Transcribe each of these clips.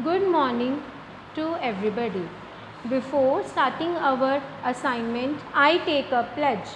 Good morning to everybody. Before starting our assignment, I take a pledge.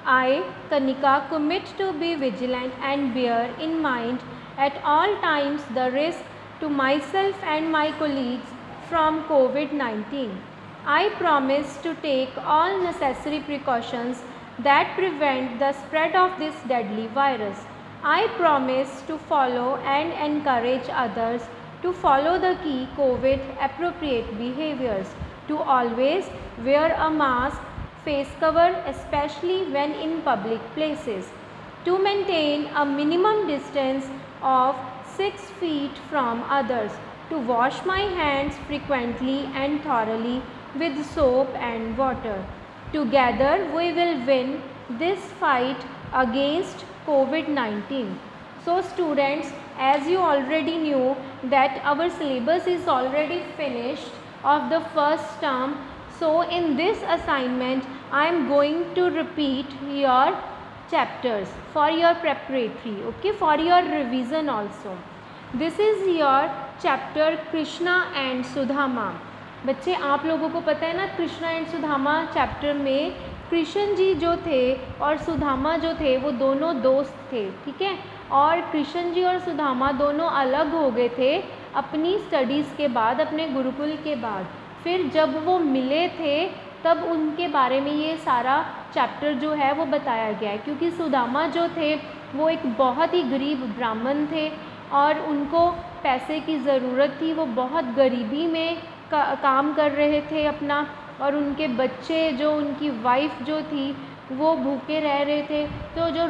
I, Kanika, commit to be vigilant and bear in mind at all times the risk to myself and my colleagues from COVID-19. I promise to take all necessary precautions that prevent the spread of this deadly virus. I promise to follow and encourage others to follow the key COVID appropriate behaviors, to always wear a mask, face cover, especially when in public places, to maintain a minimum distance of 6 feet from others, to wash my hands frequently and thoroughly with soap and water. Together we will win this fight against COVID-19. So students, as you already knew that our syllabus is already finished of the first term. So in this assignment I am going to repeat your chapters for your preparatory, okay, for your revision also. This is your chapter Krishna and Sudama. बच्चे आप लोगों को पता है ना, Krishna and Sudama chapter में कृष्ण जी जो थे और सुदामा जो थे वो दोनों दोस्त थे, ठीक है। और कृष्ण जी और सुदामा दोनों अलग हो गए थे अपनी स्टडीज़ के बाद, अपने गुरुकुल के बाद। फिर जब वो मिले थे तब उनके बारे में ये सारा चैप्टर जो है वो बताया गया है, क्योंकि सुदामा जो थे वो एक बहुत ही गरीब ब्राह्मण थे और उनको पैसे की ज़रूरत थी। वो बहुत गरीबी में काम कर रहे थे अपना, और उनके बच्चे जो, उनकी वाइफ जो थी वो भूखे रह रहे थे। तो जो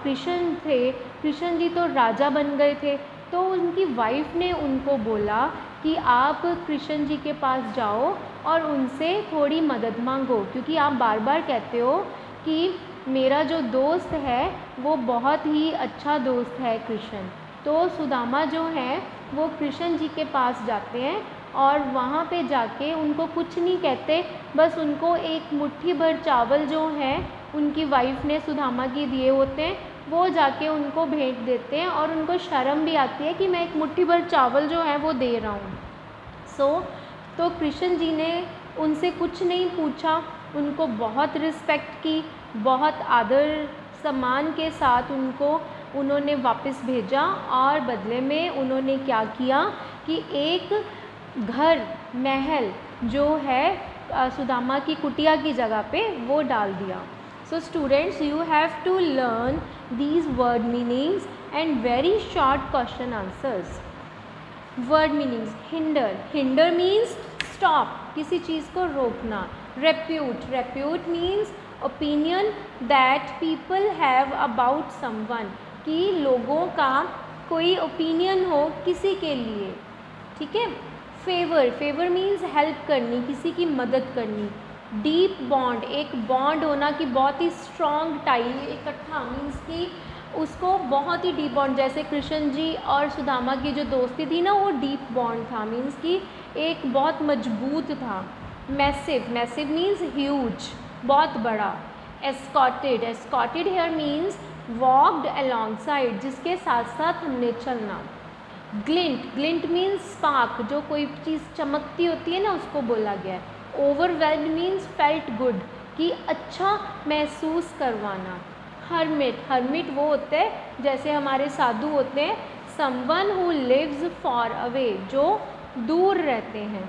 कृष्ण थे, कृष्ण जी तो राजा बन गए थे, तो उनकी वाइफ ने उनको बोला कि आप कृष्ण जी के पास जाओ और उनसे थोड़ी मदद मांगो, क्योंकि आप बार बार कहते हो कि मेरा जो दोस्त है वो बहुत ही अच्छा दोस्त है कृष्ण। तो सुदामा जो है वो कृष्ण जी के पास जाते हैं और वहाँ पे जाके उनको कुछ नहीं कहते, बस उनको एक मुट्ठी भर चावल जो है उनकी वाइफ ने सुदामा की दिए होते हैं वो जाके उनको भेंट देते हैं, और उनको शर्म भी आती है कि मैं एक मुट्ठी भर चावल जो है वो दे रहा हूँ। तो कृष्ण जी ने उनसे कुछ नहीं पूछा, उनको बहुत रिस्पेक्ट की, बहुत आदर सम्मान के साथ उन्होंने वापस भेजा। और बदले में उन्होंने क्या किया कि एक घर, महल जो है सुदामा की कुटिया की जगह पे वो डाल दिया। So students, you have to learn these word meanings and very short question answers. Word meanings: hinder, hinder means stop, किसी चीज़ को रोकना। Repute, repute means opinion that people have about someone, कि लोगों का कोई ओपिनियन हो किसी के लिए, ठीक है। फेवर, फेवर मीन्स हेल्प करनी, किसी की मदद करनी। डीप बॉन्ड, एक बॉन्ड होना कि बहुत ही स्ट्रॉन्ग टाई इकट्ठा, मीन्स कि उसको बहुत ही डीप बॉन्ड, जैसे कृष्ण जी और सुदामा की जो दोस्ती थी ना वो डीप बॉन्ड था, मीन्स कि एक बहुत मजबूत था। मैसिव, मैसिव मीन्स ह्यूज, बहुत बड़ा। Escorted, escorted here means walked alongside, जिसके साथ साथ हमने चलना। ग्लिंट, ग्लिंट मीन्स स्पार्क, जो कोई चीज़ चमकती होती है ना उसको बोला गया है। ओवरवेल्म्ड मीन्स फेल्ट गुड, कि अच्छा महसूस करवाना। हर्मिट, हर्मिट वो होते हैं जैसे हमारे साधु होते हैं, someone who lives far away, जो दूर रहते हैं।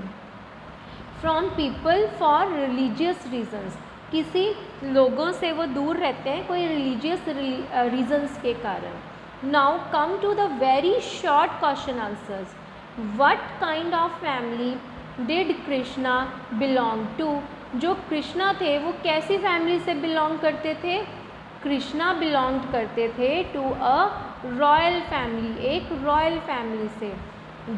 From people for religious reasons, किसी लोगों से वो दूर रहते हैं कोई रिलीजियस रीजन्स के कारण। Now come to the very short question answers. What kind of family did Krishna belong to? जो कृष्णा थे वो कैसी फैमिली से बिलोंग करते थे? कृष्णा बिलोंग करते थे टू अ रॉयल फैमिली, एक रॉयल फैमिली से।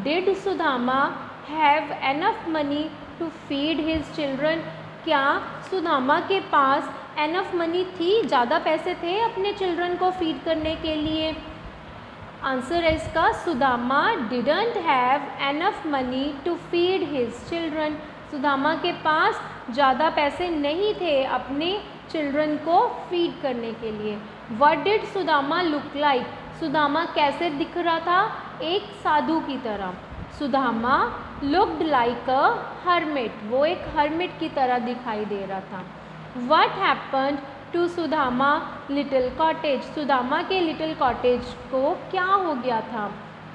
Did Sudama have enough money to feed his children? क्या सुदामा के पास एनफ मनी थी, ज़्यादा पैसे थे अपने चिल्ड्रन को फीड करने के लिए? आंसर है इसका Sudama didn't have enough money to feed his children. Sudama के पास ज़्यादा पैसे नहीं थे अपने चिल्ड्रन को फीड करने के लिए। What did Sudama look like? Sudama कैसे दिख रहा था? एक साधु की तरह। सुदामा लुक्ड लाइक अ हर्मिट, वो एक हर्मिट की तरह दिखाई दे रहा था। What happened to Sudama little cottage, Sudama के लिटिल कॉटेज को क्या हो गया था?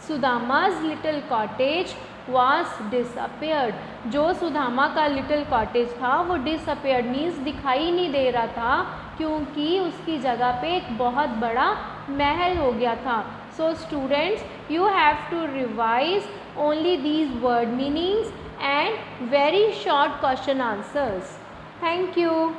Sudama's little cottage was disappeared, जो सुदामा का लिटिल कॉटेज था वो disappeared मीन्स दिखाई नहीं दे रहा था, क्योंकि उसकी जगह पे एक बहुत बड़ा महल हो गया था। So students, you have to revise only these word meanings and very short question answers. Thank you.